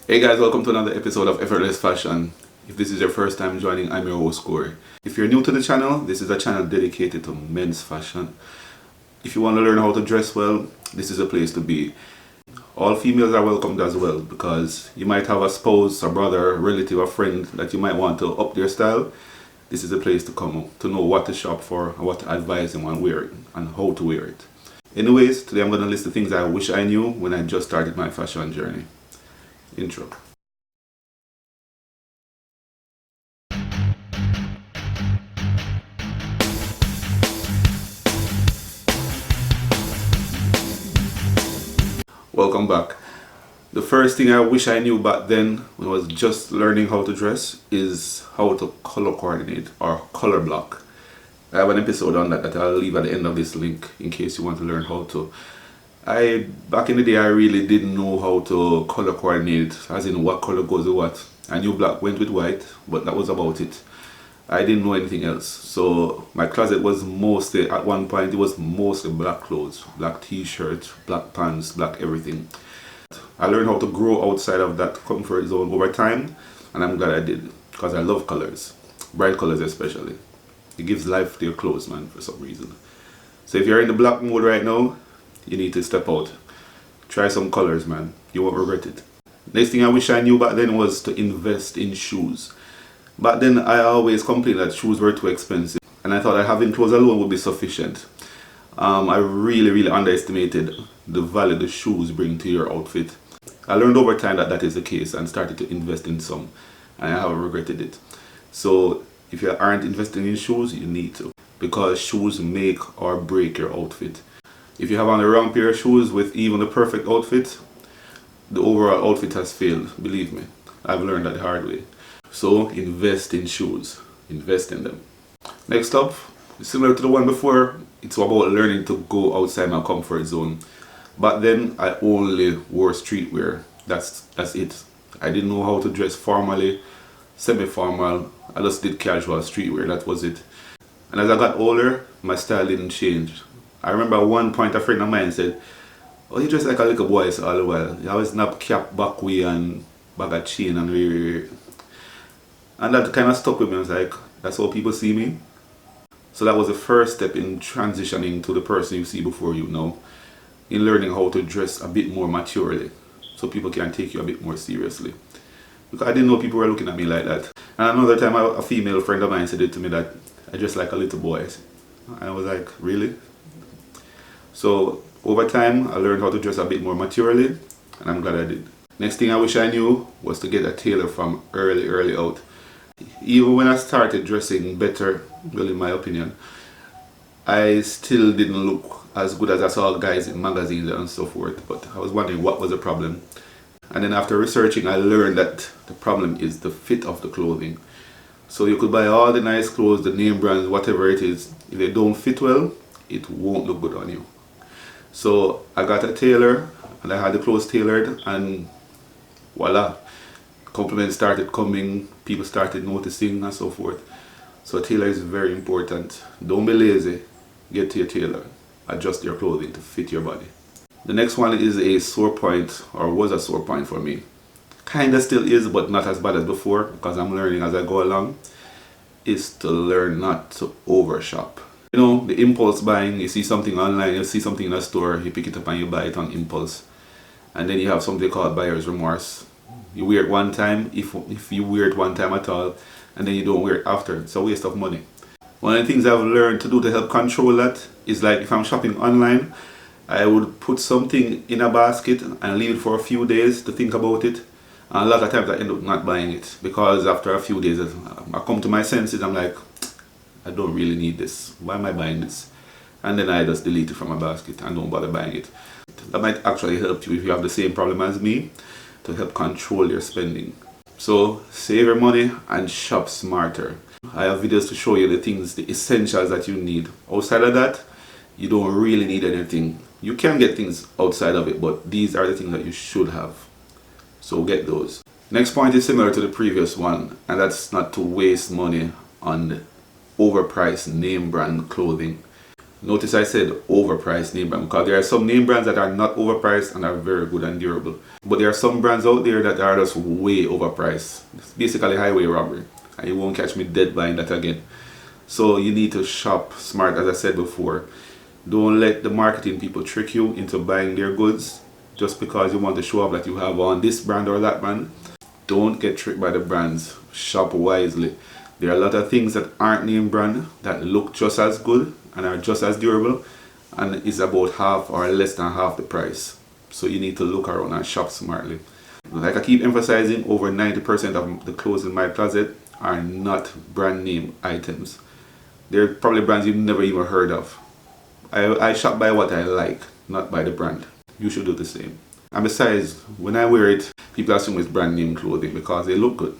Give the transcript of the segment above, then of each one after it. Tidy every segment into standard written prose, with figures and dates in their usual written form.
Hey guys, welcome to another episode of Effortless Fashion. If this is your first time joining, I'm your host Corey. If you're new to the channel, this is a channel dedicated to men's fashion. If you want to learn how to dress well, this is a place to be. All females are welcomed as well, because you might have a spouse, a brother, a relative, a friend that you might want to up their style. This is a place to come to know what to shop for and what to advise them on wearing and how to wear it. Anyways, today I'm going to list the things I wish I knew when I just started my fashion journey. Intro. Welcome back. The first thing I wish I knew back then when I was just learning how to dress is how to color coordinate or color block. I have an episode on that I'll leave at the end of this link in case you want to learn how to. Back in the day, I really didn't know how to color coordinate, as in what color goes with what. I knew black went with white, but that was about it. I didn't know anything else. So my closet was mostly, at one point, it was mostly black clothes, black t-shirts, black pants, black everything. I learned how to grow outside of that comfort zone over time, and I'm glad I did, because I love colors, bright colors especially. It gives life to your clothes, man, for some reason. So if you're in the black mode right now, you need to step out. Try some colors, man. You won't regret it. Next thing I wish I knew back then was to invest in shoes. Back then, I always complained that shoes were too expensive, and I thought that having clothes alone would be sufficient. I really underestimated the value the shoes bring to your outfit. I learned over time that that is the case and started to invest in some, and I haven't regretted it. So if you aren't investing in shoes, you need to, because shoes make or break your outfit. If you have on the wrong pair of shoes with even the perfect outfit, the overall outfit has failed. Believe me, I've learned that the hard way. So invest in shoes. Invest in them. Next up, similar to the one before, it's about learning to go outside my comfort zone. Back then, I only wore streetwear. That's it. I didn't know how to dress formally, semi-formal. I just did casual streetwear. That was it. And as I got older, my style didn't change. I remember at one point a friend of mine said, "Oh, you dress like a little boy all the while. You always snap cap back way and bag of chain and wear." And that kind of stuck with me. I was like, that's how people see me. So that was the first step in transitioning to the person you see before you now, in learning how to dress a bit more maturely, so people can take you a bit more seriously. Because I didn't know people were looking at me like that. And another time a female friend of mine said it to me that I dress like a little boy. And I was like, really? So over time, I learned how to dress a bit more maturely, and I'm glad I did. Next thing I wish I knew was to get a tailor from early out. Even when I started dressing better, well, in my opinion, I still didn't look as good as I saw guys in magazines and so forth, but I was wondering what was the problem. And then after researching, I learned that the problem is the fit of the clothing. So you could buy all the nice clothes, the name brands, whatever it is, if they don't fit well, it won't look good on you. So I got a tailor, and I had the clothes tailored, and voila, compliments started coming, people started noticing and so forth. So a tailor is very important. Don't be lazy, get to your tailor, adjust your clothing to fit your body. The next one is a sore point, or was a sore point for me. Kinda still is, but not as bad as before, because I'm learning as I go along, is to learn not to overshop. You know, the impulse buying, you see something online, you see something in a store, you pick it up and you buy it on impulse. And then you have something called buyer's remorse. You wear it one time, if you wear it one time at all, and then you don't wear it after. It's a waste of money. One of the things I've learned to do to help control that is, like, if I'm shopping online, I would put something in a basket and leave it for a few days to think about it. And a lot of times I end up not buying it, because after a few days I come to my senses, I'm like, I don't really need this. Why am I buying this? And then I just delete it from my basket and don't bother buying it. That might actually help you if you have the same problem as me, to help control your spending. So save your money and shop smarter. I have videos to show you the things, the essentials that you need. Outside of that, you don't really need anything. You can get things outside of it, but these are the things that you should have. So get those. Next point is similar to the previous one, and that's not to waste money on overpriced name brand clothing. Notice I said overpriced name brand, because there are some name brands that are not overpriced and are very good and durable. But there are some brands out there that are just way overpriced. It's basically highway robbery, and you won't catch me dead buying that again. So you need to shop smart, as I said before. Don't let the marketing people trick you into buying their goods just because you want to show off that you have on this brand or that brand. Don't get tricked by the brands. Shop wisely. There are a lot of things that aren't name brand that look just as good and are just as durable, and is about half or less than half the price. So you need to look around and shop smartly. Like I keep emphasizing, over 90% of the clothes in my closet are not brand name items. They're probably brands you've never even heard of. I shop by what I like, not by the brand. You should do the same. And besides, when I wear it, people assume it's brand name clothing because they look good.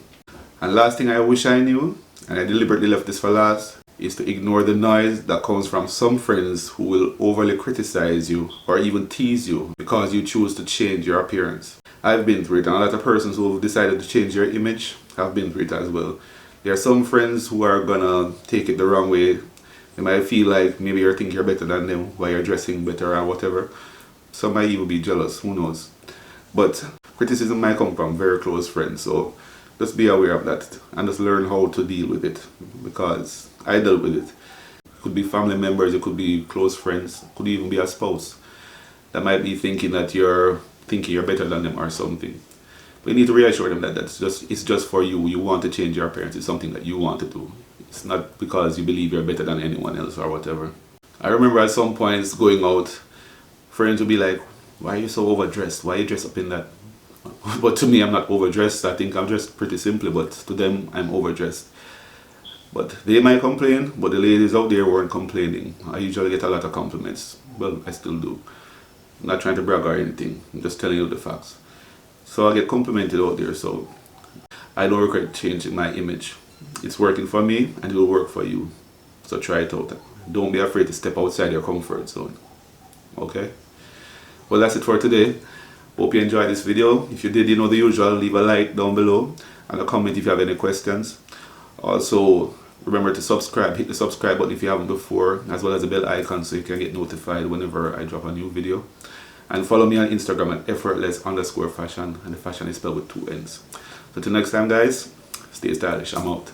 And last thing I wish I knew, and I deliberately left this for last, is to ignore the noise that comes from some friends who will overly criticize you or even tease you because you choose to change your appearance. I've been through it, and a lot of persons who have decided to change their image have been through it as well. There are some friends who are gonna take it the wrong way. They might feel like maybe you think you're better than them while you're dressing better or whatever. Some might even be jealous, who knows. But criticism might come from very close friends, so just be aware of that and just learn how to deal with it, because I dealt with it. It could be family members, it could be close friends, it could even be a spouse that might be thinking that you're better than them or something. But you need to reassure them that it's just for you. You want to change your appearance. It's something that you want to do. It's not because you believe you're better than anyone else or whatever. I remember at some points going out, friends would be like, why are you so overdressed? Why are you dressed up in that? But to me, I'm not overdressed. I think I'm dressed pretty simply, but to them, I'm overdressed. But they might complain, but the ladies out there weren't complaining. I usually get a lot of compliments. Well, I still do. I'm not trying to brag or anything. I'm just telling you the facts. So I get complimented out there, so I don't regret changing my image. It's working for me and it will work for you. So try it out. Don't be afraid to step outside your comfort zone. Okay? Well, that's it for today. Hope you enjoyed this video. If you did, you know the usual, leave a like down below and a comment if you have any questions. Also, remember to subscribe, hit the subscribe button if you haven't before, as well as the bell icon so you can get notified whenever I drop a new video. And follow me on Instagram at effortless_fashion, and the fashion is spelled with 2 N's. So till next time guys, stay stylish. I'm out.